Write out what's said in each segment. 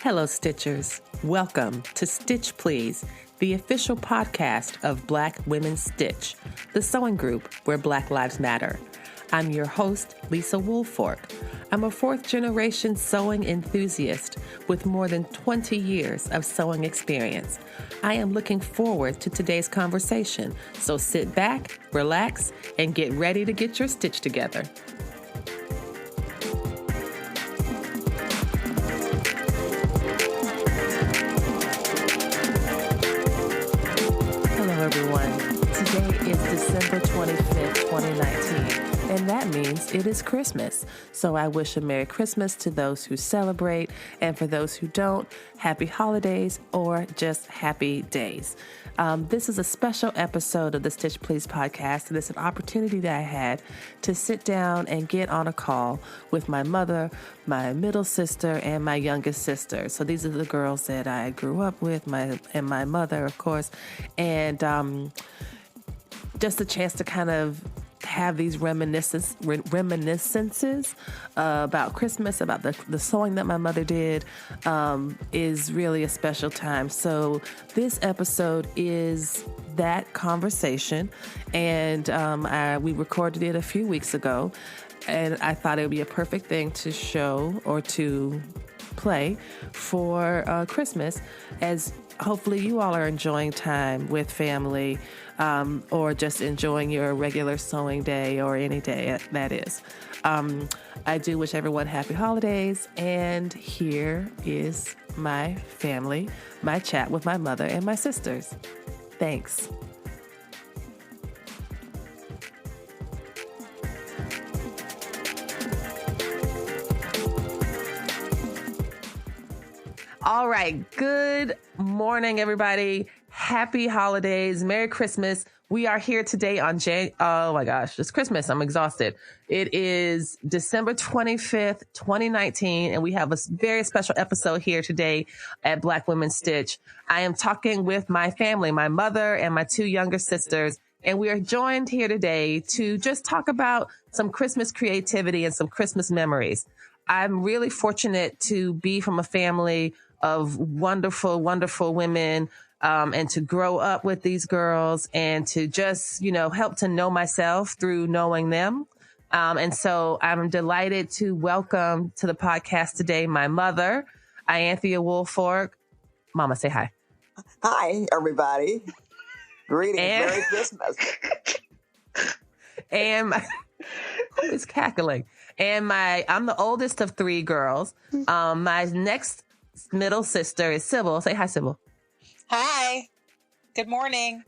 Hello, Stitchers. Welcome to Stitch Please, the official podcast of Black Women Stitch, the sewing group where Black Lives Matter. I'm your host, Lisa Woolfork. I'm a fourth-generation sewing enthusiast with more than 20 years of sewing experience. I am looking forward to today's conversation, so sit back, relax, and get ready to get your stitch together. Hello, everyone. Today is December 25th, 2019. And that means it is Christmas. So I wish a Merry Christmas to those who celebrate, and for those who don't, happy holidays or just happy days. This is a special episode of the Stitch Please podcast, and it's an opportunity that I had to sit down and get on a call with my mother, my middle sister, and my youngest sister. So these are the girls that I grew up with, and my mother, of course, and just a chance to kind of have these reminiscences about Christmas, about the sewing that my mother did, is really a special time. So this episode is that conversation, and we recorded it a few weeks ago, and I thought it would be a perfect thing to show or to play for Christmas, as hopefully you all are enjoying time with family, or just enjoying your regular sewing day or any day that is. I do wish everyone happy holidays, and here is my family, my chat with my mother and my sisters. Thanks. All right. Good morning, everybody. Happy holidays. Merry Christmas. We are here today on oh my gosh, it's Christmas. I'm exhausted. It is December 25th, 2019, and we have a very special episode here today at Black Women Stitch. I am talking with my family, my mother and my two younger sisters, and we are joined here today to just talk about some Christmas creativity and some Christmas memories. I'm really fortunate to be from a family of wonderful, wonderful women, and to grow up with these girls and to just, help to know myself through knowing them. And so I'm delighted to welcome to the podcast today my mother, Ianthea Woolfork. Mama, say hi. Hi, everybody. Greetings. Merry Christmas. And who is cackling? And I'm the oldest of three girls. My next middle sister is Sybil. Say hi, Sybil. Hi. Good morning.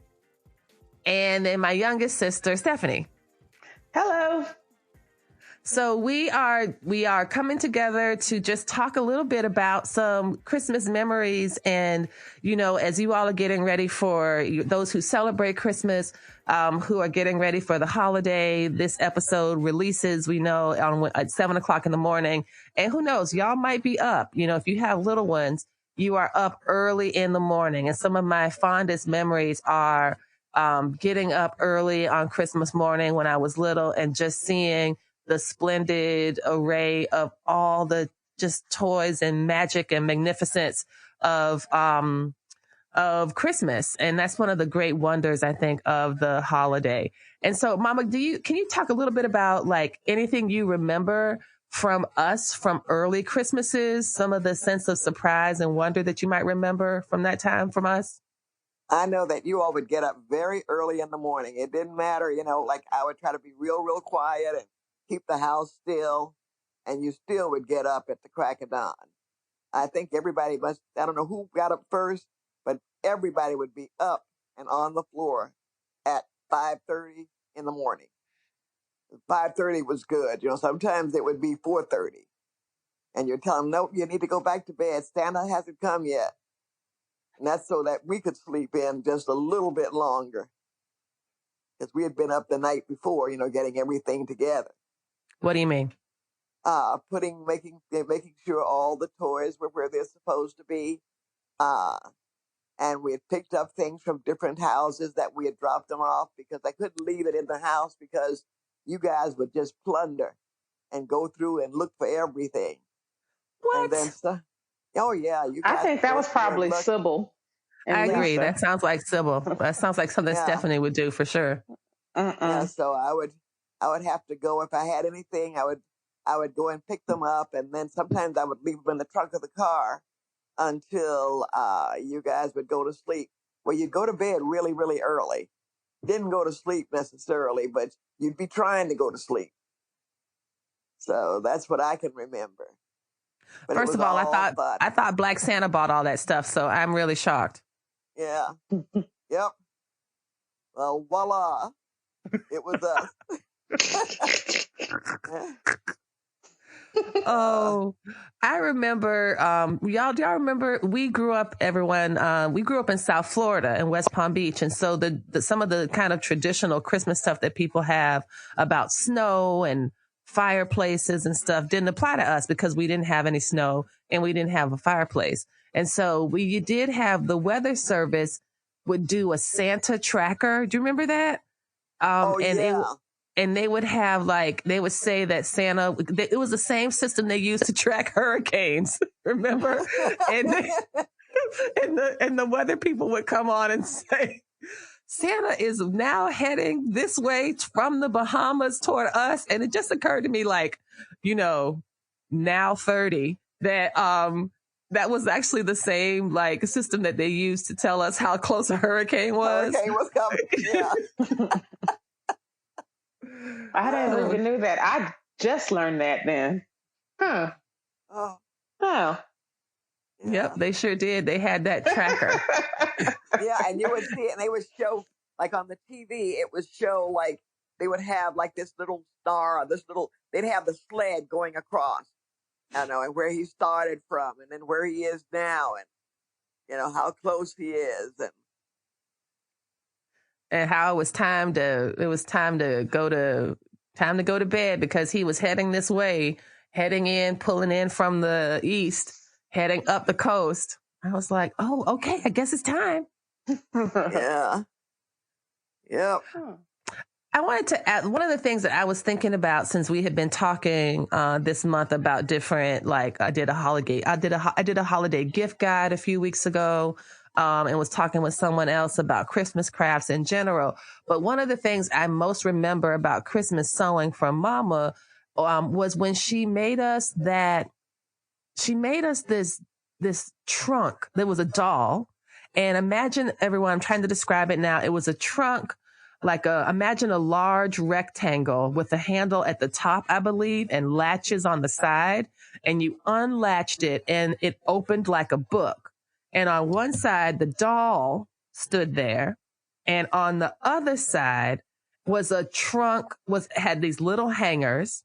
And then my youngest sister, Stephanie. Hello. So we are coming together to just talk a little bit about some Christmas memories. And, as you all are getting ready for those who celebrate Christmas, who are getting ready for the holiday, this episode releases, we know, at 7:00 in the morning. And who knows, y'all might be up. If you have little ones, you are up early in the morning. And some of my fondest memories are getting up early on Christmas morning when I was little and just seeing the splendid array of all the just toys and magic and magnificence of Christmas. And that's one of the great wonders, I think, of the holiday. And so, Mama, can you talk a little bit about like anything you remember from us from early Christmases, some of the sense of surprise and wonder that you might remember from that time from us? I know that you all would get up very early in the morning. It didn't matter, like I would try to be real, real quiet and keep the house still, and you still would get up at the crack of dawn. I think everybody I don't know who got up first, but everybody would be up and on the floor at 5:30 in the morning. 5:30 was good. Sometimes it would be 4:30. And you're telling them, no, you need to go back to bed. Santa hasn't come yet. And that's so that we could sleep in just a little bit longer. Because we had been up the night before, getting everything together. What do you mean? Making sure all the toys were where they're supposed to be. And we had picked up things from different houses that we had dropped them off because I couldn't leave it in the house because you guys would just plunder and go through and look for everything. What? And then Oh yeah, you I guys think that was were probably lucky. Sybil I and agree. Lisa. That sounds like Sybil. That sounds like something Yeah, Stephanie would do for sure. yeah. Mm-mm. So I would have to go if I had anything. I would go and pick them up, and then sometimes I would leave them in the trunk of the car until you guys would go to sleep. Well, you'd go to bed really, really early. Didn't go to sleep necessarily, but you'd be trying to go to sleep. So that's what I can remember. But it First was of all, all fun. I thought Black Santa bought all that stuff, so I'm really shocked. Yeah. Yep. Well, voila. It was us. Oh, I remember, do y'all remember we grew up, we grew up in South Florida in West Palm Beach. And so some of the kind of traditional Christmas stuff that people have about snow and fireplaces and stuff didn't apply to us because we didn't have any snow and we didn't have a fireplace. And so you did have the weather service would do a Santa tracker. Do you remember that? Oh, And yeah. they would have they would say that Santa, it was the same system they used to track hurricanes, remember? And and the weather people would come on and say, Santa is now heading this way from the Bahamas toward us. And it just occurred to me, now 30, that, that was actually the same system that they used to tell us how close a hurricane was. Hurricane was coming. Yeah. I didn't even knew that. I just learned that then. Huh. Oh. Oh. Yeah. Yep, they sure did. They had that tracker. Yeah, and you would see it, and they would show, like on the TV, it would show, like, they would have, like, this little star, they'd have the sled going across, and where he started from, and then where he is now, and, how close he is, and how it was time to go to bed because he was heading this way, pulling in from the east, heading up the coast. I was like, oh, okay, I guess it's time. yeah. Yep. I wanted to add one of the things that I was thinking about since we had been talking this month about different, I did a holiday gift guide a few weeks ago, and was talking with someone else about Christmas crafts in general. But one of the things I most remember about Christmas sewing from Mama was when she made us this trunk. There was a doll, and imagine everyone. I'm trying to describe it now. It was a trunk. Imagine a large rectangle with a handle at the top, I believe, and latches on the side. And you unlatched it and it opened like a book. And on one side, the doll stood there. And on the other side was a trunk, had these little hangers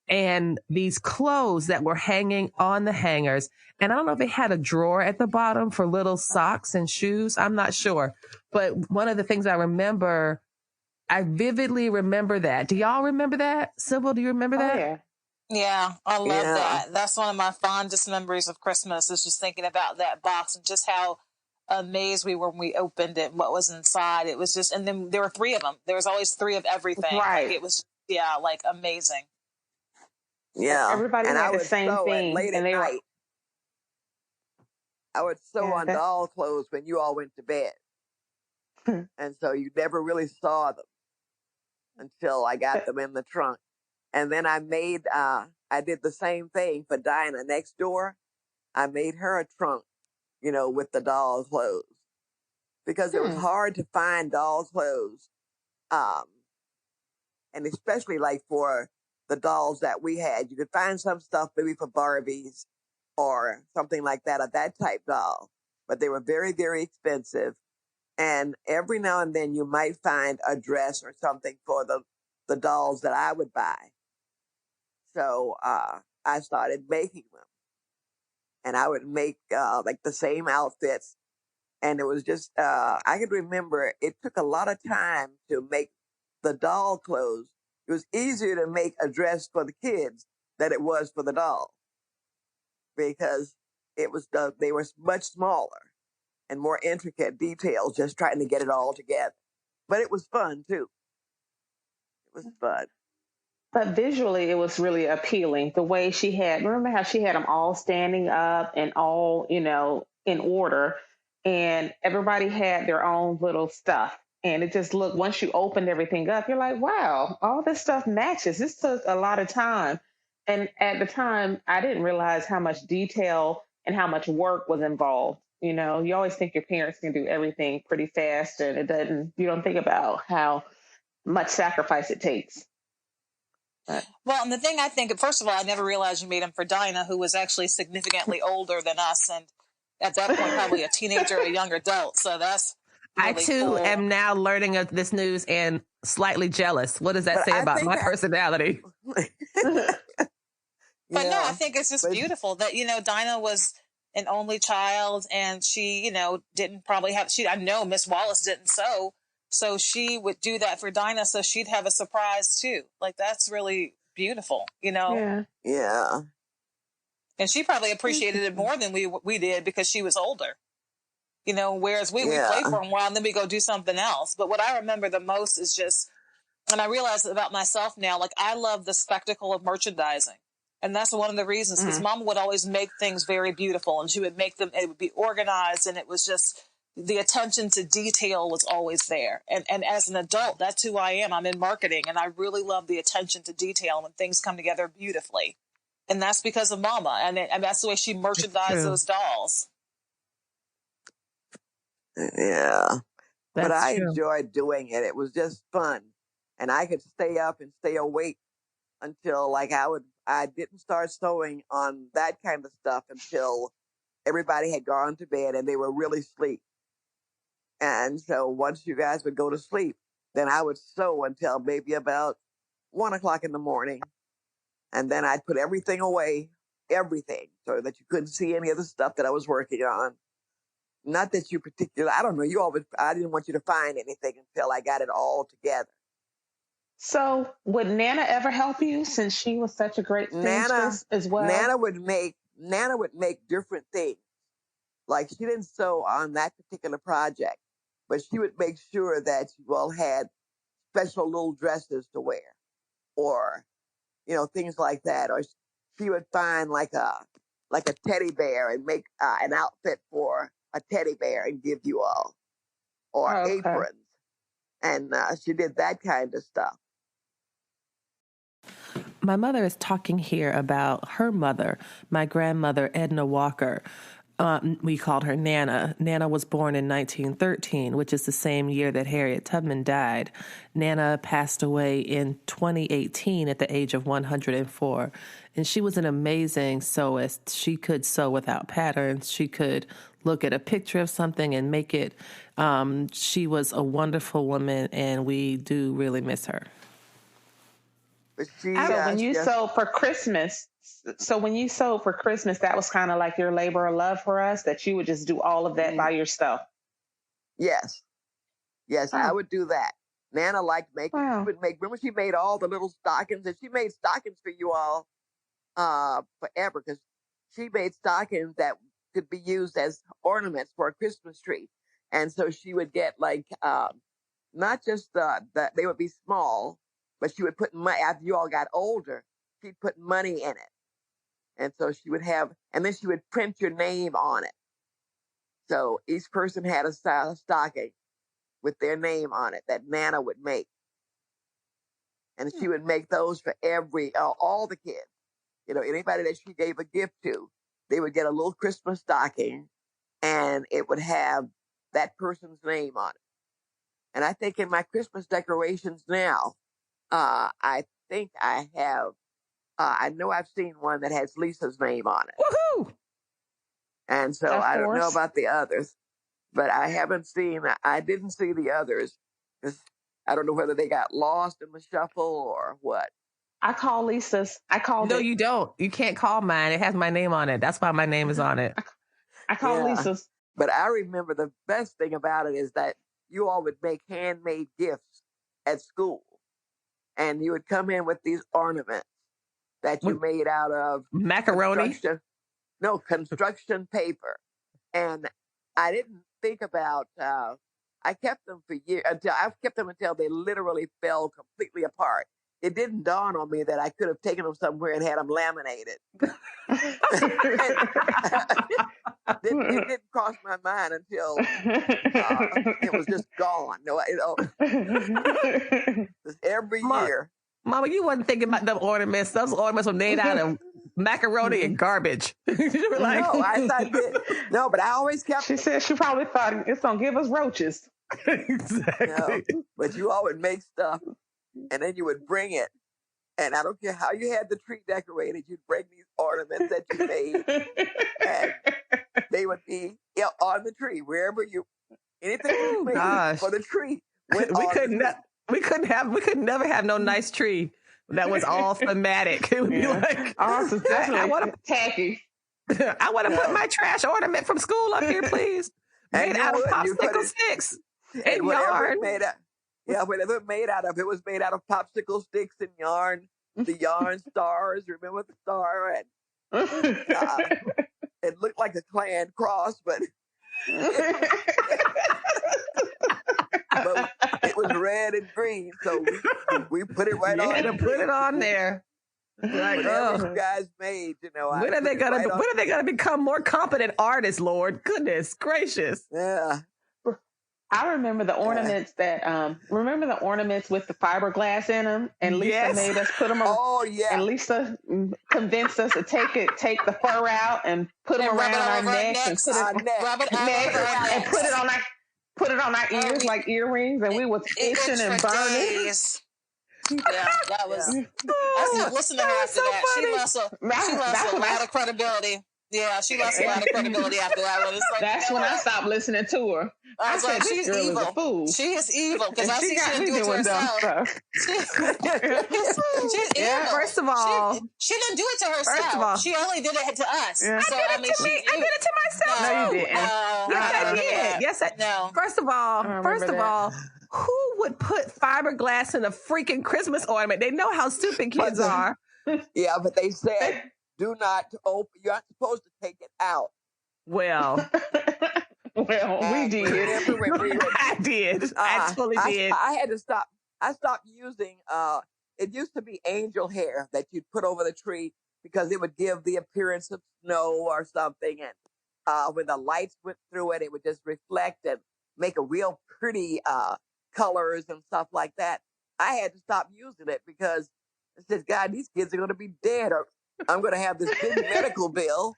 and these clothes that were hanging on the hangers. And I don't know if it had a drawer at the bottom for little socks and shoes. I'm not sure. But one of the things I vividly remember that. Do y'all remember that? Sybil, do you remember that? Yeah. Yeah, I love that. That's one of my fondest memories of Christmas is just thinking about that box and just how amazed we were when we opened it and what was inside. It was just, and then there were three of them. There was always three of everything. Right. It was, amazing. Yeah. Everybody And had I the would same sew thing. late And at they were, night. I would sew on doll clothes when you all went to bed. And so you never really saw them until I got them in the trunk. And then I did the same thing for Dinah next door. I made her a trunk, with the doll clothes because it was hard to find doll clothes. And especially like for the dolls that we had, you could find some stuff maybe for Barbies or something like that, of that type doll, but they were very, very expensive. And every now and then you might find a dress or something for the dolls that I would buy. So I started making them, and I would make like the same outfits. And it was just, I could remember it took a lot of time to make the doll clothes. It was easier to make a dress for the kids than it was for the doll because they were much smaller and more intricate details, just trying to get it all together. But it was fun too. It was fun. But visually, it was really appealing. The way she had, remember how she had them all standing up and all, in order, and everybody had their own little stuff. And it just looked, once you opened everything up, you're like, wow, all this stuff matches. This took a lot of time. And at the time, I didn't realize how much detail and how much work was involved. You always think your parents can do everything pretty fast, and you don't think about how much sacrifice it takes. Well, and the thing I think, first of all, I never realized you made them for Dinah, who was actually significantly older than us, and at that point, probably a teenager or a young adult. So that's really I too cool. am now learning of this news and slightly jealous. What does that say about my personality? But no, I think it's just beautiful that, Dinah was an only child, and she, didn't probably have, I know Miss Wallace didn't sew. So she would do that for Dinah, so she'd have a surprise too. Like, that's really beautiful, Yeah. Yeah. And she probably appreciated it more than we did, because she was older. Whereas we play for a while and then we go do something else. But what I remember the most is just, and I realize about myself now, like, I love the spectacle of merchandising. And that's one of the reasons, because Mama would always make things very beautiful, and she would make them, it would be organized, and it was just, the attention to detail was always there. And as an adult, that's who I am. I'm in marketing, and I really love the attention to detail when things come together beautifully. And that's because of Mama. And that's the way she merchandised those dolls. Yeah. But I enjoyed doing it. It was just fun. And I could stay up and stay awake until, like, I didn't start sewing on that kind of stuff until everybody had gone to bed and they were really asleep. And so once you guys would go to sleep, then I would sew until maybe about 1 o'clock in the morning. And then I'd put everything away, everything, so that you couldn't see any of the stuff that I was working on. Not that you particularly, I don't know, I didn't want you to find anything until I got it all together. So would Nana ever help you, since she was such a great seamstress as well? Nana would make different things. Like, she didn't sew on that particular project, but she would make sure that you all had special little dresses to wear, or, things like that. Or she would find like a teddy bear and make an outfit for a teddy bear and give you all, or aprons. And she did that kind of stuff. My mother is talking here about her mother, my grandmother, Edna Walker. We called her Nana. Nana was born in 1913, which is the same year that Harriet Tubman died. Nana passed away in 2018 at the age of 104. And she was an amazing sewist. She could sew without patterns. She could look at a picture of something and make it. She was a wonderful woman, and we do really miss her. So when you sewed for Christmas, that was kind of like your labor of love for us, that you would just do all of that by yourself. Yes. Yes, I would do that. Nana liked making, remember she made all the little stockings, and she made stockings for you all forever, because she made stockings that could be used as ornaments for a Christmas tree. And so she would get not just they would be small, but she would put money, after you all got older, she'd put money in it. And so she would have, and then she would print your name on it. So each person had a style of stocking with their name on it that Nana would make. And she would make those for all the kids. Anybody that she gave a gift to, they would get a little Christmas stocking, and it would have that person's name on it. And I think in my Christmas decorations now, I think I have, I know I've seen one that has Lisa's name on it. Woohoo! And so I don't know about the others, but I didn't see the others, because I don't know whether they got lost in the shuffle or what. I call Lisa's. No, you don't. You can't call mine. It has my name on it. That's why my name is on it. I call Lisa's. But I remember the best thing about it is that you all would make handmade gifts at school. And you would come in with these ornaments that you made out of macaroni. Construction paper. And I didn't think about. I kept them for years until they literally fell completely apart. it didn't dawn on me that I could have taken them somewhere and had them laminated. It didn't cross my mind until it was just gone. No, every year. Mama, you wasn't thinking about them ornaments. Those ornaments were made out of macaroni and garbage. You were like, no, I thought no, but I always kept. She said she probably thought it's gonna give us roaches. Exactly. But you all would make stuff, and then you would bring it. And I don't care how you had the tree decorated, you'd bring these ornaments that you made, and they would be on the tree wherever anything you made for the tree. We could never have no nice tree that was all thematic. It would be like, awesome, definitely tacky. I want to put my trash ornament from school up here, please. Made out of popsicle sticks and yarn. Whatever it made out of, it was made out of popsicle sticks and yarn. The yarn stars, remember the star? And it looked like a Klan cross, but it was red and green, so we put it right on. You had to put it on there. Like, whatever you guys made, when are they gonna become more competent artists, Lord? Goodness gracious. Yeah. I remember the ornaments with the fiberglass in them, and Lisa made us put them on. Oh yeah. And Lisa convinced us to take the fur out and put them around our necks and put it on our ears like earrings, and we was itching and burning. Yeah, that was. I still listen to her after that. She lost a lot of credibility. Yeah, she lost a lot of credibility after that one. It's like, that's when I stopped listening to her. I was like, she's evil. She is evil because I see she didn't do it to herself. She's evil. First of all, she didn't do it to herself. First of all, she only did it to us. Yeah. So I did it to myself. No, you didn't. Yes, I did. Yes, I no. First of all, who would put fiberglass in a freaking Christmas ornament? They know how stupid kids are. Yeah, but they said, do not open. You're not supposed to take it out. Well, we did. I did. I totally did. I had to stop. I stopped using. It used to be angel hair that you'd put over the tree because it would give the appearance of snow or something, and when the lights went through it, it would just reflect and make a real pretty colors and stuff like that. I had to stop using it because I said, God, these kids are going to be dead, or I'm going to have this big medical bill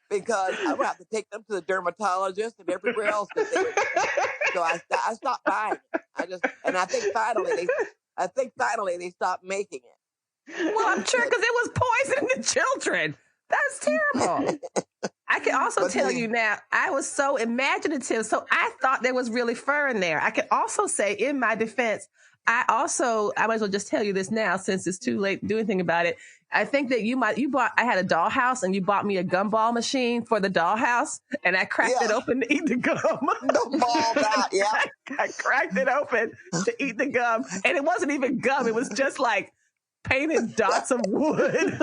because I'm going to have to take them to the dermatologist and everywhere else. So I stopped buying it. I think finally they stopped making it. Well, I'm sure because it was poisoning the children. That's terrible. I can also tell you now, I was so imaginative, so I thought there was really fur in there. I can also say, in my defense, I might as well just tell you this now since it's too late to do anything about it. I think that I had a dollhouse and you bought me a gumball machine for the dollhouse and I cracked it open to eat the gum. The ball got, I cracked it open to eat the gum and it wasn't even gum. It was just like painted dots of wood.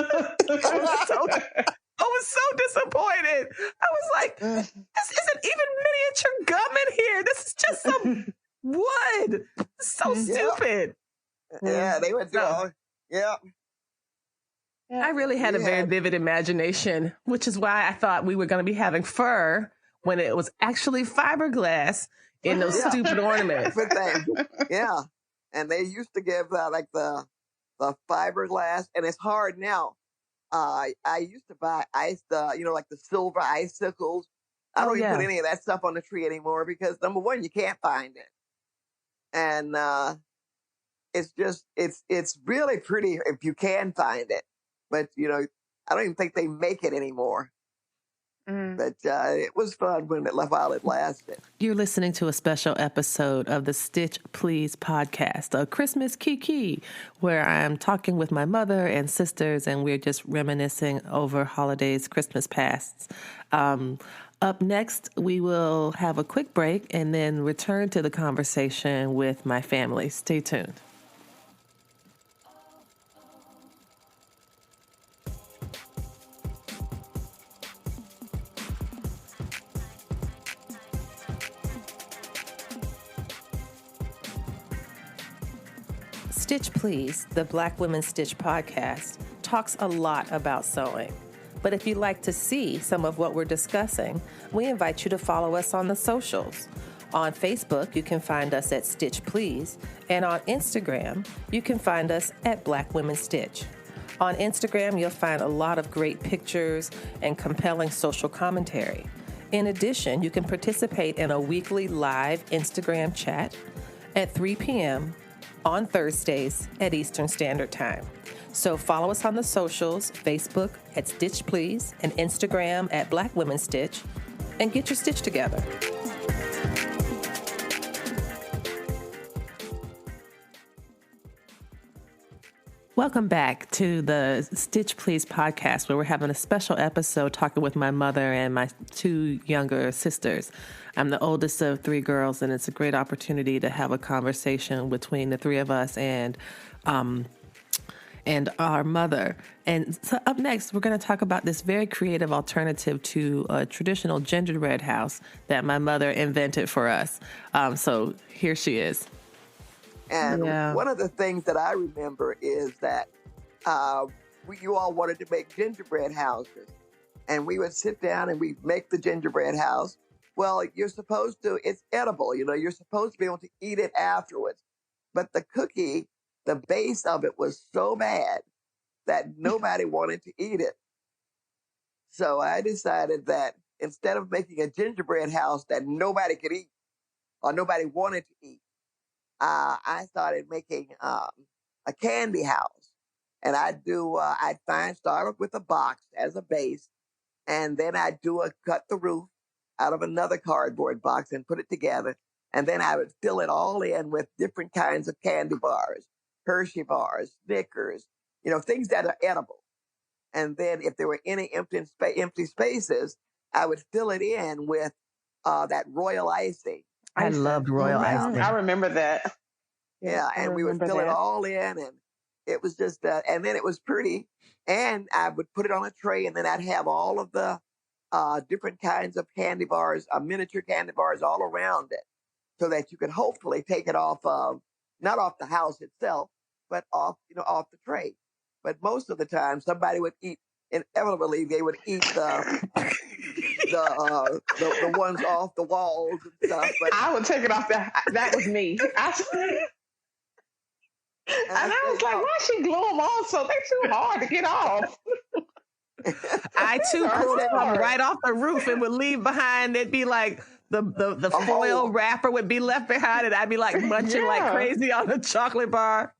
I was so disappointed. I was like, this isn't even miniature gum in here. This is just some wood. It's so stupid. Yeah, they would do all. Yeah. I really had a very vivid imagination, which is why I thought we were going to be having fur when it was actually fiberglass in those stupid ornaments. Yeah. And they used to give like the fiberglass, and it's hard now. I used to buy ice, like the silver icicles. I don't even put any of that stuff on the tree anymore because number one, you can't find it. And it's really pretty if you can find it. But, I don't even think they make it anymore. But it was fun while it lasted. You're listening to a special episode of the Stitch Please podcast, a Christmas Kee-Kee, where I'm talking with my mother and sisters, and we're just reminiscing over holidays, Christmas pasts. Up next, we will have a quick break and then return to the conversation with my family. Stay tuned. Stitch Please, the Black Women Stitch podcast, talks a lot about sewing. But if you'd like to see some of what we're discussing, we invite you to follow us on the socials. On Facebook, you can find us at Stitch Please, and on Instagram, you can find us at Black Women Stitch. On Instagram, you'll find a lot of great pictures and compelling social commentary. In addition, you can participate in a weekly live Instagram chat at 3 p.m. on Thursdays at Eastern Standard Time. So follow us on the socials, Facebook at Stitch Please and Instagram at Black Women Stitch, and get your stitch together. Welcome back to the Stitch Please podcast, where we're having a special episode talking with my mother and my two younger sisters. I'm the oldest of three girls, and it's a great opportunity to have a conversation between the three of us and our mother. And so up next, we're going to talk about this very creative alternative to a traditional gingerbread house that my mother invented for us. So here she is. And one of the things that I remember is that you all wanted to make gingerbread houses. And we would sit down and we'd make the gingerbread house. Well, you're supposed to, it's edible, you're supposed to be able to eat it afterwards. But the cookie, the base of it was so bad that nobody wanted to eat it. So I decided that instead of making a gingerbread house that nobody could eat or nobody wanted to eat, I started making a candy house. And I'd start with a box as a base, and then I'd cut the roof out of another cardboard box and put it together. And then I would fill it all in with different kinds of candy bars, Hershey bars, Snickers, things that are edible. And then if there were any empty spaces, I would fill it in with that royal icing. I loved royal icing. I remember that. Yeah, and we would fill it all in, and it was just, and then it was pretty. And I would put it on a tray, and then I'd have all of the different kinds of candy bars, miniature candy bars all around it, so that you could hopefully take it off of, not off the house itself, but off the tray. But most of the time, somebody would eat, inevitably, they would eat the ones off the walls and stuff. But I would take it off that was me. And I was like, why she glue them on so they're too hard to get off? I too pulled some right off the roof and would leave behind. It'd be like the foil wrapper would be left behind, and I'd be like munching like crazy on the chocolate bar.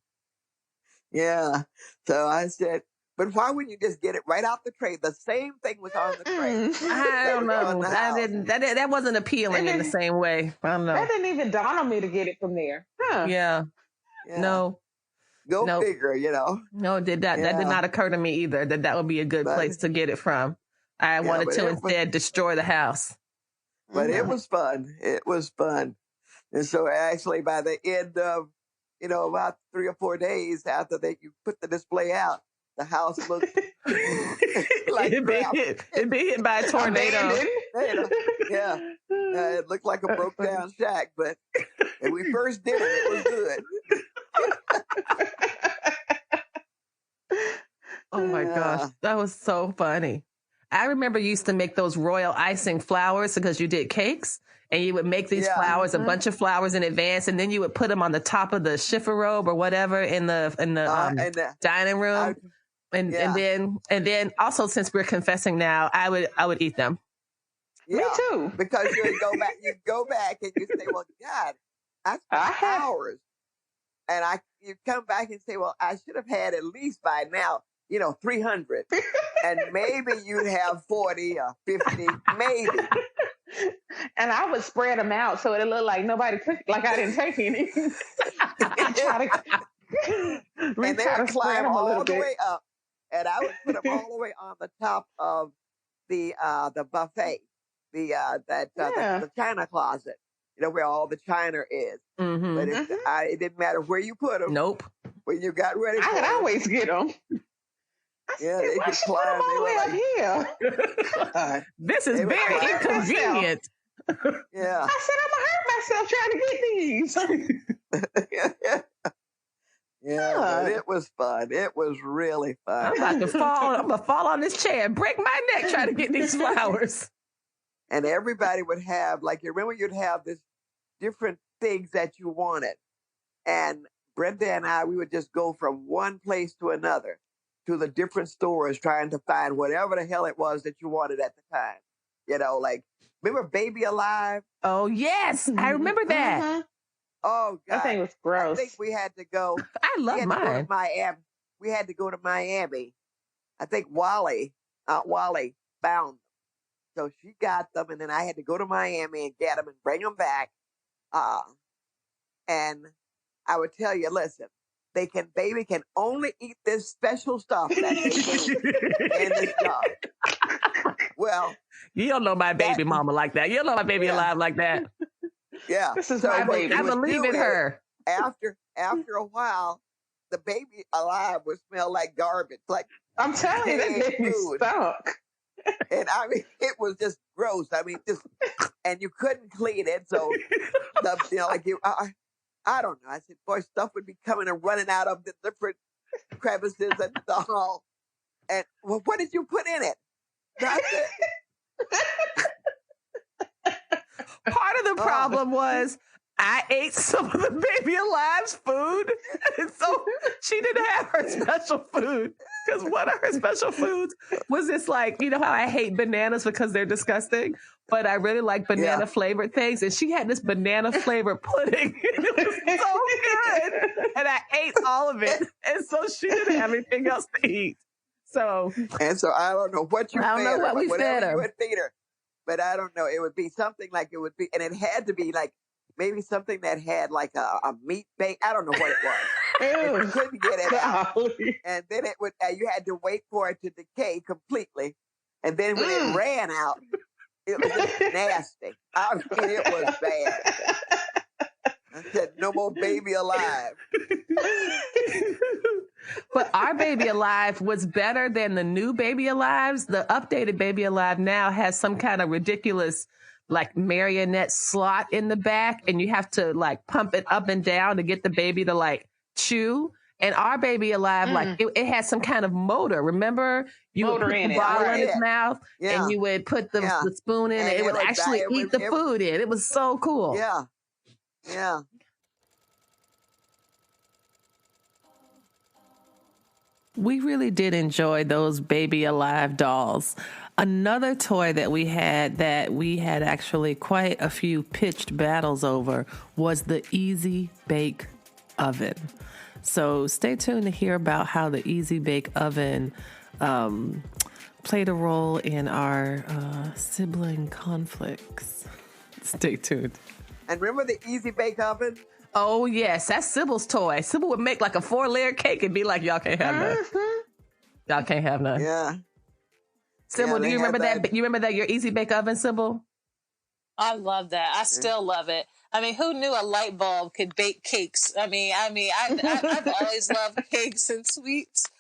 Yeah. So I said, but why wouldn't you just get it right out the tray? The same thing was on the tray. I don't know. That wasn't appealing in the same way. I don't know. That didn't even dawn on me to get it from there. Huh. Yeah. No. Go figure, No, that did not occur to me either, that would be a good place to get it from. I wanted to instead destroy the house. But it was fun. It was fun. And so actually by the end of, about 3 or 4 days after you put the display out, the house looked like it'd be hit by a tornado. Yeah. It looked like a broke down shack, but when we first did it was good. Oh my gosh, that was so funny. I remember you used to make those royal icing flowers because you did cakes, and you would make these flowers, a bunch of flowers in advance, and then you would put them on the top of the chifforobe or whatever in the dining room. And then also, since we're confessing now, I would eat them. Yeah, me too. Because you'd go back and you say, well, God, I spent hours. And you come back and say, well, I should have had at least by now, 300. And maybe you'd have 40 or 50, maybe. And I would spread them out so it looked like nobody took, like I didn't take any. I try to and they would climb all the way up. And I would put them all the way on the top of the buffet, the china closet, where all the china is. Mm-hmm. But it didn't matter where you put them. Nope. When you got ready, I could always get them. They could climb all the way up here. This is very inconvenient. Yeah. I said I'm gonna hurt myself trying to get these. Yeah, but it was fun. It was really fun. I'm about to fall. I'm gonna fall on this chair and break my neck trying to get these flowers. And everybody would have, like, you remember you'd have this different things that you wanted. And Brenda and I, we would just go from one place to another to the different stores trying to find whatever the hell it was that you wanted at the time. You know, like, remember Baby Alive? Oh, yes. I remember that. Mm-hmm. Oh, God. That thing was gross. I think we had to go. I love mine. We had to go to Miami. I think Aunt Wally found them. So she got them, and then I had to go to Miami and get them and bring them back. And I would tell you, listen, baby can only eat this special stuff that they do in this jar. Well, you don't know my baby mama like that. You don't know my baby alive like that. Yeah, this is my baby. I believe in her. After a while, the baby alive would smell like garbage. Like, I'm telling you, that baby stunk. And I mean, it was just gross. I mean, and you couldn't clean it. So, I don't know. I said, boy, stuff would be coming and running out of the different crevices and the hall. And, well, what did you put in it? Nothing. Part of the problem was I ate some of the baby alive's food. And so she didn't have her special food. Because one of her special foods was this, like, you know how I hate bananas because they're disgusting, but I really like banana flavored things. And she had this banana flavored pudding. It was so good. And I ate all of it. And so she didn't have anything else to eat. So I don't know what you fed her. I don't know what we fed her. You would feed her. But I don't know. It would be something like it would be, and it had to be like maybe something that had like a meat bake. I don't know what it was. But you couldn't get it out. And then it would, you had to wait for it to decay completely. And then when it ran out, it was just nasty. I mean, it was bad. I said, no more Baby Alive. But our Baby Alive was better than the new Baby Alives. The updated Baby Alive now has some kind of ridiculous, like, marionette slot in the back, and you have to, like, pump it up and down to get the baby to, like, chew. And our Baby Alive, like, it had some kind of motor. Remember? You would put the bottle in its mouth, and you would put the spoon in, and it would actually eat the food in. It was so cool. Yeah. Yeah. We really did enjoy those Baby Alive dolls. Another toy that we had actually quite a few pitched battles over was the Easy Bake Oven. So stay tuned to hear about how the Easy Bake Oven played a role in our sibling conflicts. Stay tuned. And remember the Easy Bake Oven? Oh, yes. That's Sybil's toy. Sybil would make like a 4-layer cake and be like, y'all can't have none. Y'all can't have none. Yeah. Sybil, do you remember that? You remember that, your Easy Bake Oven, Sybil? I love that. I still love it. I mean, who knew a light bulb could bake cakes? I've always loved cakes and sweets,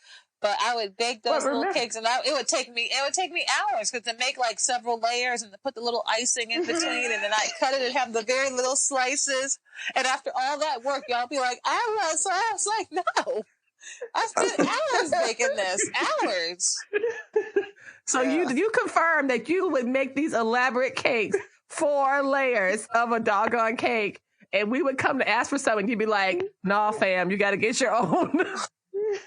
but I would bake those little cakes, and it would take me hours because to make like several layers and to put the little icing in between, and then I cut it and have the very little slices. And after all that work, y'all be like, I was like, no, I spent hours making this, hours. So you confirm that you would make these elaborate cakes, 4 layers of a doggone cake, and we would come to ask for something. You'd be like, "Nah, fam, you got to get your own."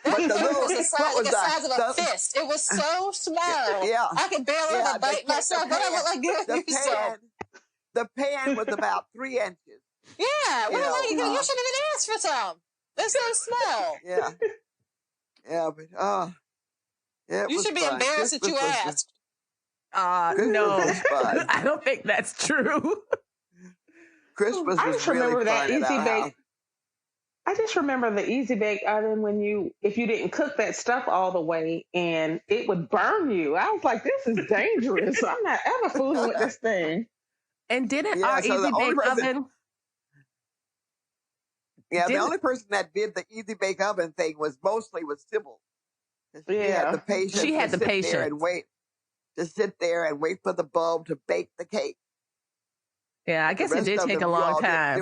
But it was the size of a fist. It was so small. Yeah, I could barely even bite myself. But I looked like giving you some. The pan was about 3 inches. Yeah, you should have even asked for some. They're so small. Yeah, yeah, but you should be embarrassed that you asked. No, I don't think that's true. Christmas was really fun at our house. I just remember the Easy Bake Oven if you didn't cook that stuff all the way and it would burn you. I was like, this is dangerous. I'm not ever fooling with this thing. And didn't our Easy Bake Oven? Yeah, the only person that did the Easy Bake Oven thing was Sybil. She had the patience. She had the patience. To sit there and wait for the bulb to bake the cake. Yeah, I guess it did take a long time.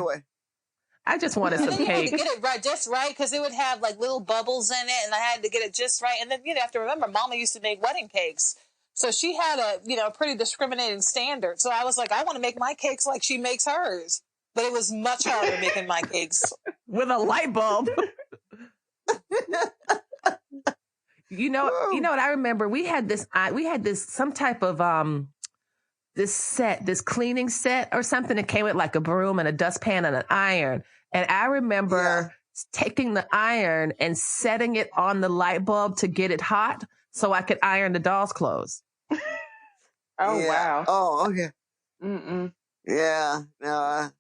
I just wanted And some then you had to cake. get it right, just right, because it would have like little bubbles in it, and I had to get it just right. And then you have to remember, Mama used to make wedding cakes, so she had a pretty discriminating standard. So I was like, I want to make my cakes like she makes hers, but it was much harder making my cakes with a light bulb. You know what I remember? We had this some type of this cleaning set or something that came with like a broom and a dustpan and an iron. And I remember taking the iron and setting it on the light bulb to get it hot so I could iron the doll's clothes. Wow. Oh, okay. Mm-mm. Yeah. No,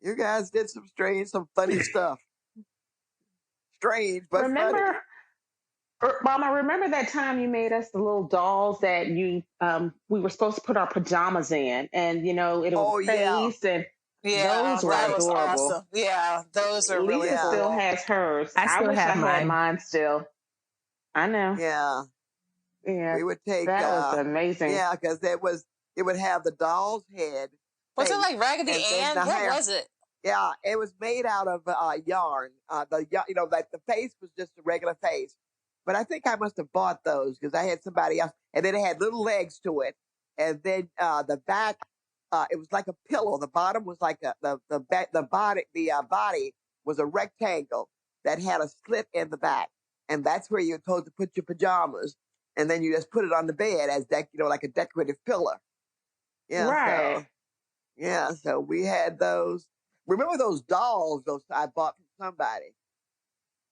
you guys did some funny stuff. Strange, but funny. Mama, remember that time you made us the little dolls that we were supposed to put our pajamas in, and it was a face, and those were that was adorable. awesome. Yeah, those are really Lisa cool. still has hers. I wish have I mine. had mine still. I know. Yeah. Yeah. We would take that was amazing. Yeah, because it would have the doll's head. Was it like Raggedy Ann? What was it? Yeah, it was made out of yarn. Like the face was just a regular face. But I think I must have bought those because I had somebody else, and then it had little legs to it, and then the back, it was like a pillow. The bottom was like the body was a rectangle that had a slit in the back, and that's where you're supposed to put your pajamas, and then you just put it on the bed as like a decorative pillar. Yeah, right. So we had those. Remember those dolls? Those I bought from somebody.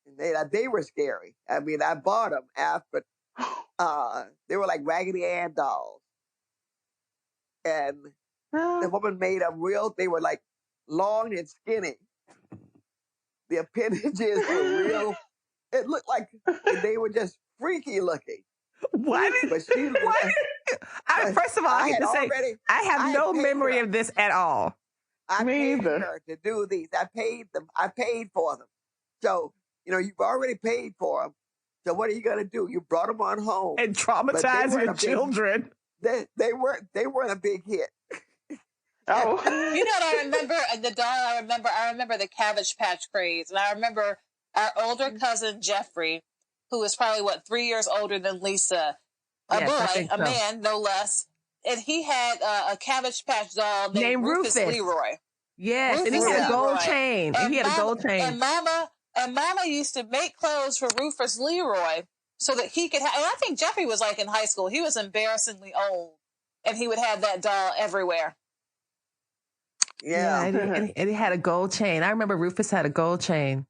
And they were scary. I mean, I bought them after. They were like Raggedy Ann dolls, and the woman made them real. They were like long and skinny. The appendages were real. It looked like they were just freaky looking. What? First of all, I have to say, I have no memory of this at all. I paid her to do these. I paid them. I paid for them. So. You've already paid for them. So what are you going to do? You brought them on home and traumatize your children. They weren't a big hit. Oh, you know what I remember? The doll I remember the Cabbage Patch craze, and I remember our older cousin Jeffrey, who was probably 3 years older than Lisa, a man no less, and he had a Cabbage Patch doll named Rufus Leroy. Yes, and he had a gold chain. And he had a gold chain. And Mama used to make clothes for Rufus Leroy so that he could have, and I think Jeffrey was like in high school. He was embarrassingly old, and he would have that doll everywhere. Yeah. And he had a gold chain. I remember Rufus had a gold chain.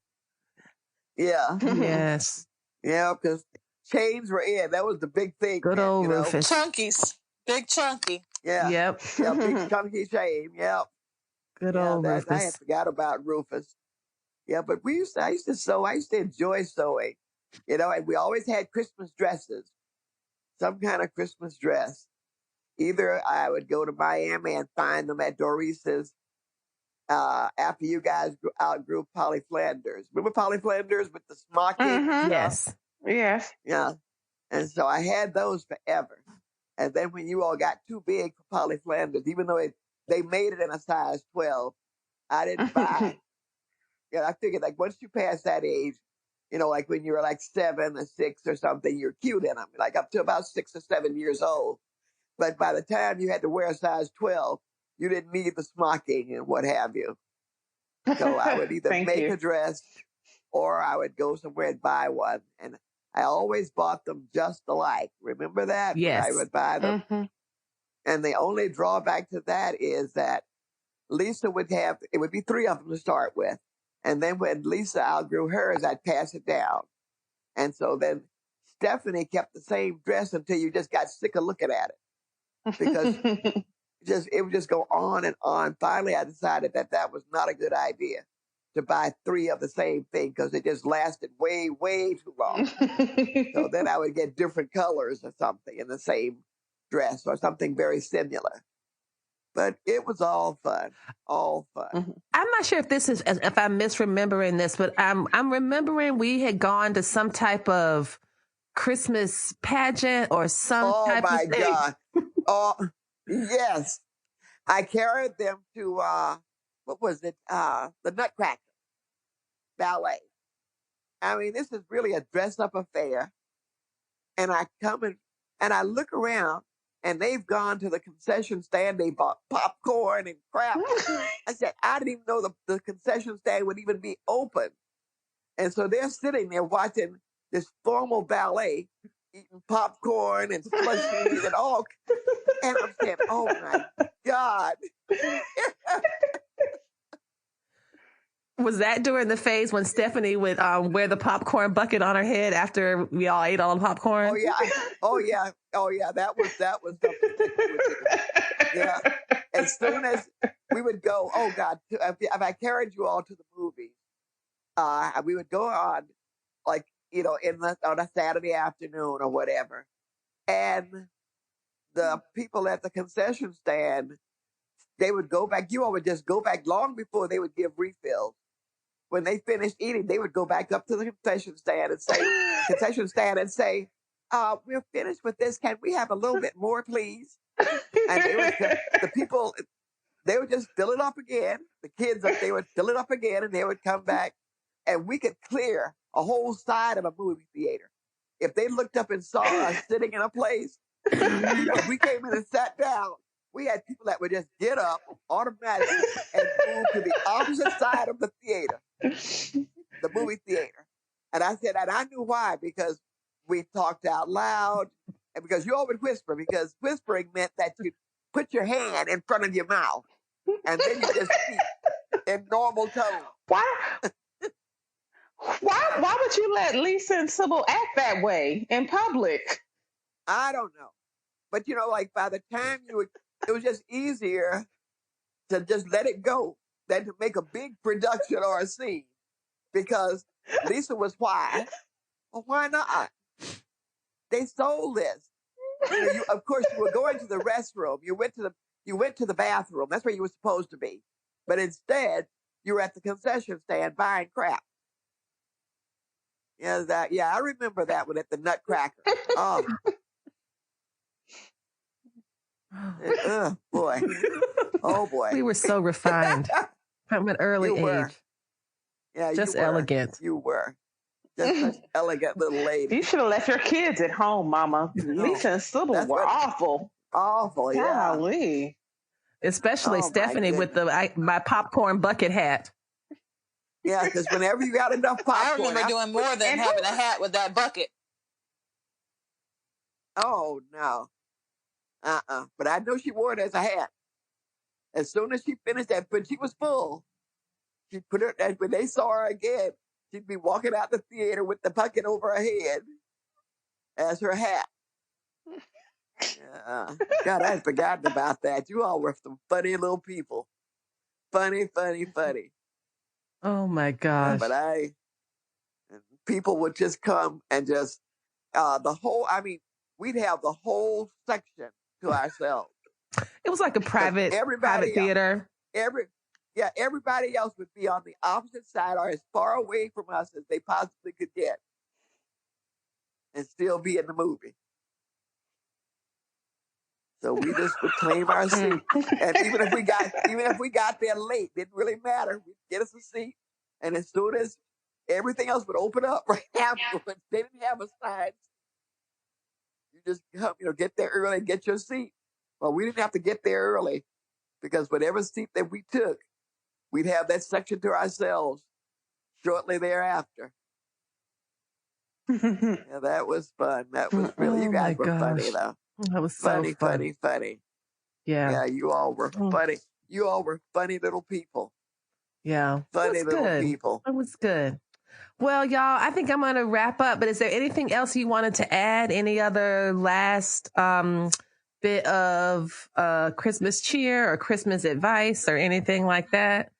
Yeah. Yes. Yeah, because chains were in. That was the big thing. Good old Rufus. Chunkies. Big chunky. Yeah. Yep. Yeah, big chunky chain. Yep. Good old Rufus. I had forgot about Rufus. Yeah, but I used to sew. I used to enjoy sewing, and we always had Christmas dresses, some kind of Christmas dress. Either I would go to Miami and find them at Doris's after you guys outgrew Polly Flanders. Remember Polly Flanders with the smocking? Mm-hmm. Yes. Yes. Yeah. And so I had those forever. And then when you all got too big for Polly Flanders, even though they made it in a size 12, I didn't buy. I figured like once you pass that age, like when you were like 7 or 6 or something, you're cute in them, like up to about 6 or 7 years old. But by the time you had to wear a size 12, you didn't need the smocking and what have you. So I would either make a dress or I would go somewhere and buy one. And I always bought them just alike. Remember that? Yes. I would buy them. Mm-hmm. And the only drawback to that is that Lisa would be 3 of them to start with. And then when Lisa outgrew hers, I'd pass it down. And so then Stephanie kept the same dress until you just got sick of looking at it. Because it would just go on and on. Finally, I decided that was not a good idea to buy 3 of the same thing because it just lasted way, way too long. So then I would get different colors or something in the same dress or something very similar. But it was all fun. I'm not sure if I'm misremembering this, but I'm remembering we had gone to some type of Christmas pageant or some type of thing. Oh my God. Oh, yes. I carried them to, what was it? The Nutcracker. ballet. I mean, this is really a dress up affair. And I come in and I look around and they've gone to the concession stand. They bought popcorn and crap. I said, I didn't even know the concession stand would even be open. And so they're sitting there watching this formal ballet, eating popcorn and slushies and all. And I'm saying, oh my God. Was that during the phase when Stephanie would wear the popcorn bucket on her head after we all ate all the popcorn? Oh yeah, oh yeah, oh yeah. That was something we would do. Yeah. As soon as we would go, oh God, if I carried you all to the movies, we would go on, like, on a Saturday afternoon or whatever, and the people at the concession stand, they would go back. You all would just go back long before they would give refills. When they finished eating, they would go back up to the concession stand and say, we're finished with this. Can we have a little bit more, please? And the people, they would just fill it up again. The kids, they would fill it up again, and they would come back, and we could clear a whole side of a movie theater. If they looked up and saw us sitting in a place, if we came in and sat down, we had people that would just get up automatically and move to the opposite side of the theater, the movie theater. And I said, and I knew why, because we talked out loud, and because you all would whisper, because whispering meant that you put your hand in front of your mouth, and then you just speak in normal tone. Why would you let Lisa and Sybil act that way in public? I don't know. But, like by the time it was just easier to just let it go than to make a big production or a scene. Because Lisa was why? Well, why not? They sold this. Of course, you were going to the restroom. You went to the bathroom. That's where you were supposed to be. But instead, you were at the concession stand buying crap. Yeah, I remember that one at the Nutcracker. Oh. Boy. Oh, boy. We were so refined from an early age. Yeah, just elegant. You were. Just such elegant little lady. You should have left your kids at home, Mama. Lisa and Sybil were awful. Awful, yeah. Golly. Especially Stephanie with my popcorn bucket hat. Yeah, because whenever you got enough popcorn. I remember doing more than having a hat with that bucket. Oh, no. But I know she wore it as a hat. As soon as she finished that, but she was full. She put it, and when they saw her again, she'd be walking out the theater with the bucket over her head as her hat. God, I had forgotten about that. You all were some funny little people. Funny. Oh my gosh. But people would just come and just, we'd have the whole section to ourselves. It was like a private theater. Everybody else would be on the opposite side or as far away from us as they possibly could get and still be in the movie. So we just would claim our seat. And even if we got there late, it didn't really matter. We'd get us a seat. And as soon as everything else would open up right afterwards, they didn't have a sign. You just come, get there early and get your seat. Well, we didn't have to get there early because whatever seat that we took, we'd have that section to ourselves shortly thereafter. Yeah, that was fun. That was really, you guys were funny though. That was so funny. Yeah, you all were funny. You all were funny little people. Yeah. Funny little people. It was good. Well, y'all, I think I'm going to wrap up, but is there anything else you wanted to add? Any other last bit of Christmas cheer or Christmas advice or anything like that?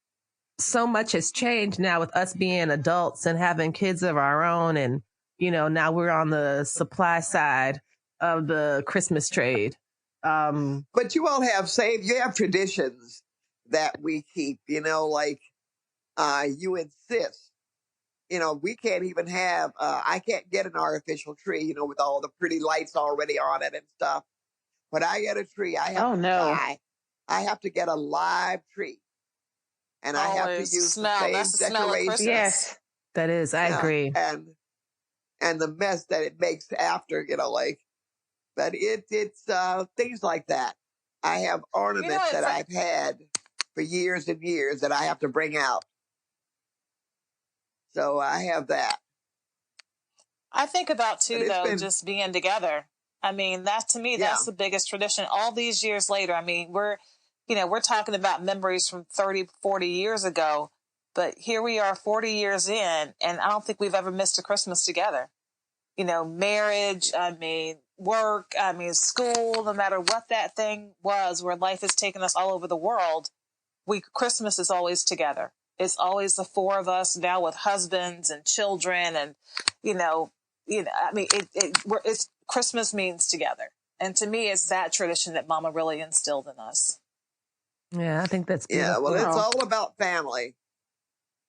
So much has changed now with us being adults and having kids of our own. And, now we're on the supply side of the Christmas trade. But you all you have traditions that we keep, like you insist. We can't even have, I can't get an artificial tree, with all the pretty lights already on it and stuff. When I get a tree, I have to get a live tree. And I have to use the same decoration. Yes. That is, I agree. And the mess that it makes after, but it's things like that. I have ornaments that I've had for years and years that I have to bring out. So I have that. I think about too, though, just being together. I mean, to me, that's the biggest tradition. All these years later, I mean, we're talking about memories from 30, 40 years ago, but here we are 40 years in, and I don't think we've ever missed a Christmas together. Marriage, I mean, work, I mean, school, no matter what that thing was, where life has taken us all over the world, Christmas is always together. It's always the four of us now with husbands and children, and I mean, it's Christmas means together, and to me, it's that tradition that Mama really instilled in us. Yeah, I think that's beautiful. Yeah. Well, it's all about family.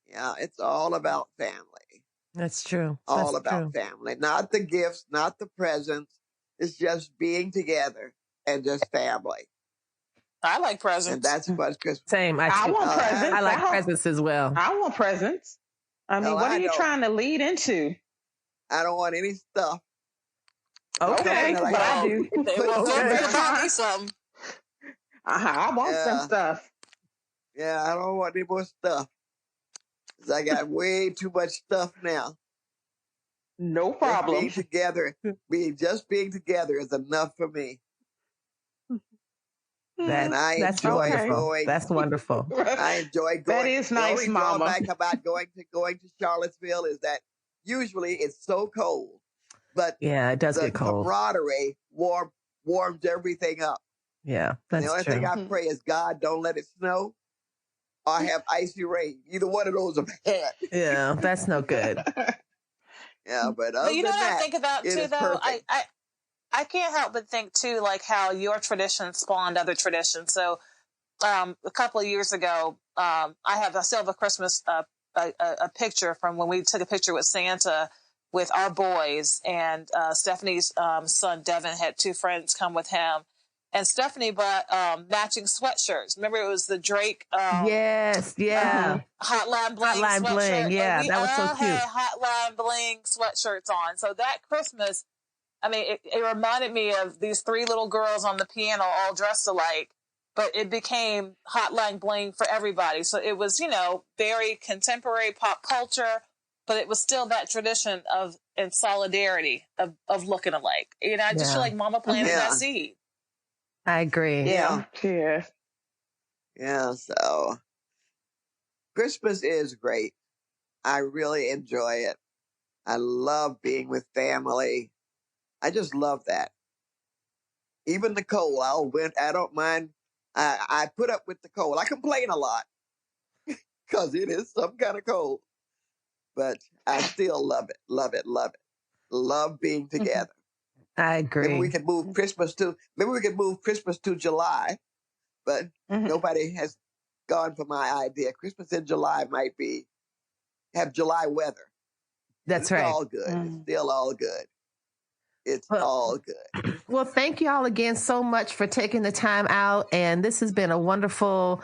Yeah, it's all about family. That's true. All about family, not the gifts, not the presents. It's just being together and just family. I like presents. And that's what's Christmas. Same. I want presents. I like presents as well. I want presents. I mean, what are you trying to lead into? I don't want any stuff. Okay, but I do. Buy some. I want some stuff. Yeah, I don't want any more stuff. I got way too much stuff now. No problem. Being together is enough for me. That's wonderful. I enjoy going. That is nice, Mama. The only drawback about going to Charlottesville is that usually it's so cold. But yeah, it does get cold. The camaraderie warms everything up. Yeah, that's true. The only thing I pray is God don't let it snow or have icy rain. Either one of those are bad. Yeah, that's no good. Yeah, but other you know than what that, I think about too, though? Perfect. I can't help but think too, like how your tradition spawned other traditions. So, a couple of years ago, I still have a Christmas a picture from when we took a picture with Santa with our boys, and Stephanie's son Devin had two friends come with him. And Stephanie bought matching sweatshirts. Remember, it was the Drake. Yes, yeah. Hotline Bling. Hotline Bling, yeah, that was so cute. We all had Hotline Bling sweatshirts on. So that Christmas, I mean, it reminded me of these three little girls on the piano all dressed alike, but it became Hotline Bling for everybody. So it was, very contemporary pop culture, but it was still that tradition and solidarity of looking alike. I just feel like Mama planted that seed. I agree. Yeah. Yeah. Yeah. So Christmas is great. I really enjoy it. I love being with family. I just love that. Even the cold, I don't mind. I put up with the cold. I complain a lot because it is some kind of cold, but I still love it. Love it. Love it. Love being together. I agree. Maybe we could move Christmas to July, but nobody has gone for my idea. Christmas in July might have July weather. That's right. It's all good. It's still all good. It's all good. Well, thank you all again so much for taking the time out. And this has been a wonderful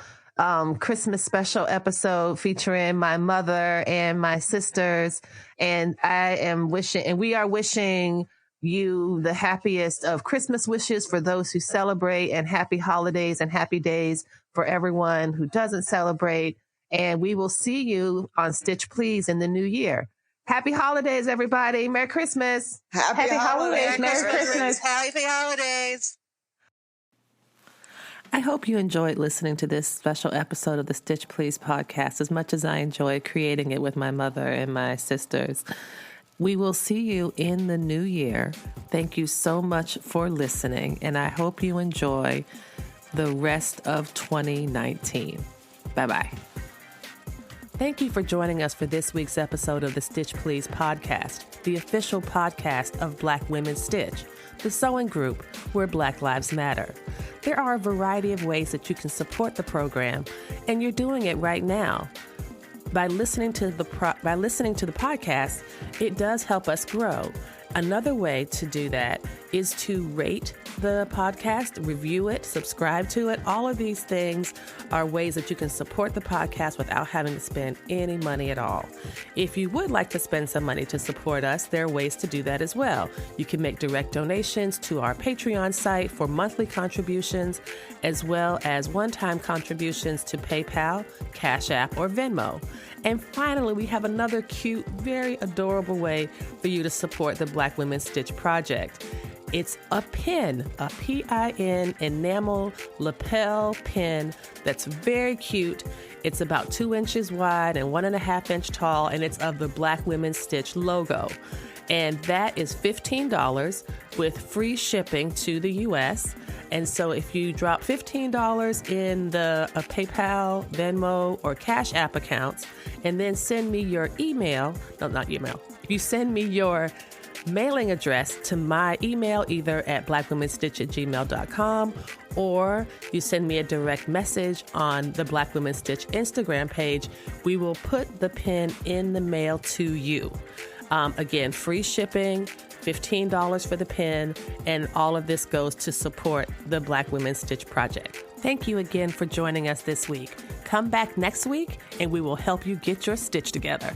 Christmas special episode featuring my mother and my sisters. And we are wishing you the happiest of Christmas wishes for those who celebrate, and happy holidays and happy days for everyone who doesn't celebrate. And we will see you on Stitch Please in the new year. Happy holidays, everybody. Merry Christmas. Happy holidays. Merry Christmas. Happy holidays. I hope you enjoyed listening to this special episode of the Stitch Please podcast as much as I enjoyed creating it with my mother and my sisters. We will see you in the new year. Thank you so much for listening, and I hope you enjoy the rest of 2019. Bye-bye. Thank you for joining us for this week's episode of the Stitch Please podcast, the official podcast of Black Women Stitch, the sewing group where Black Lives Matter. There are a variety of ways that you can support the program, and you're doing it right now. By listening to the podcast, it does help us grow. Another way to do that is to rate, the podcast, review it, subscribe to it. All of these things are ways that you can support the podcast without having to spend any money at all. If you would like to spend some money to support us, there are ways to do that as well. You can make direct donations to our Patreon site for monthly contributions, as well as one-time contributions to PayPal, Cash App, or Venmo. And finally, we have another cute, very adorable way for you to support the Black Women Stitch Project. It's a pin, a PIN enamel lapel pin that's very cute. It's about 2 inches wide and 1.5 inch tall, and it's of the Black Women Stitch logo. And that is $15 with free shipping to the U.S. And so if you drop $15 in the PayPal, Venmo, or Cash App accounts, and then send me your email, no, not email, if you send me your mailing address to my email, either at blackwomenstitch@gmail.com, or you send me a direct message on the Black Women Stitch Instagram page, we will put the pin in the mail to you. Again, free shipping, $15 for the pin, and all of this goes to support the Black Women Stitch Project. Thank you again for joining us this week. Come back next week and we will help you get your stitch together.